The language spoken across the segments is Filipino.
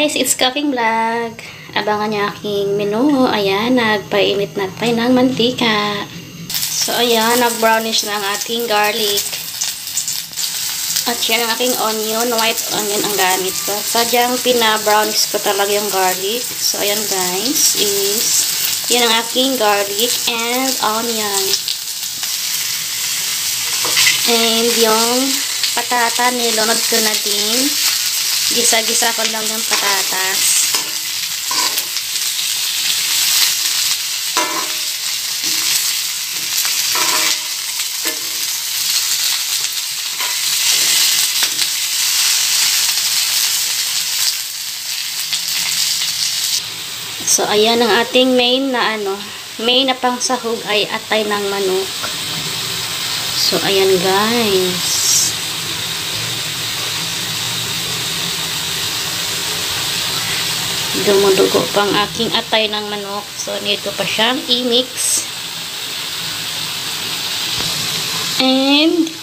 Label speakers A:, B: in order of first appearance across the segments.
A: guys, it's Cooking Vlog. Abangan niyo aking menu. Ayan, nagpainit na tayo ng mantika. So, ayan, nag-brownish na ang ating garlic. At yan ang aking onion, white onion ang gamit ko. Sadyang pina-brownish ko talaga yung garlic. So, ayan guys, yan ang aking garlic and onion. And yung patata, nilunod ko na din. Gisa-gisa ko lang yung patatas. So, ayan ang ating main na pangsahog ay atay ng manok. So, ayan guys. Dumudugo pang aking atay ng manok. So, nito pa siyang i-mix. And,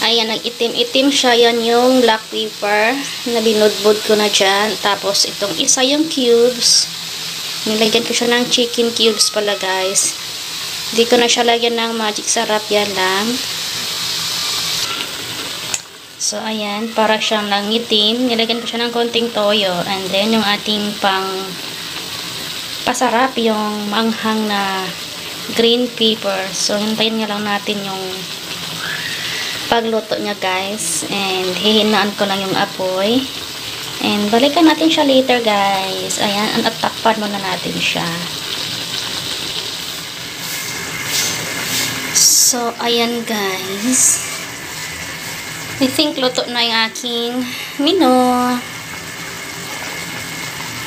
A: ayan, nag-itim-itim siya. Yan yung black pepper na binudbud ko na dyan. Tapos, itong isa yung cubes. Nilagyan ko siya ng chicken cubes pala guys. Hindi ko na siya lagyan ng magic sarap. Yan lang. So, ayan, para siyang langitim. Nilagyan ko siya ng konting toyo. And then, yung ating pasarap, yung manghang na green pepper. So, hintayin nga lang natin yung pagluto niya, guys. And, hihinaan ko lang yung apoy. And, balikan natin siya later, guys. Ayan, at takpan muna natin siya. So, ayan, guys. I think luto na yung aking menu.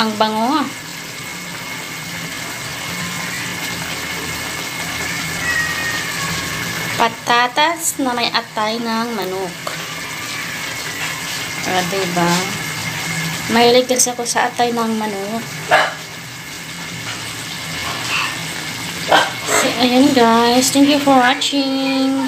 A: Ang bango. Patatas na may atay ng manok. Diba? Mahilig kasi ako sa atay ng manok. So, ayan guys. Thank you for watching.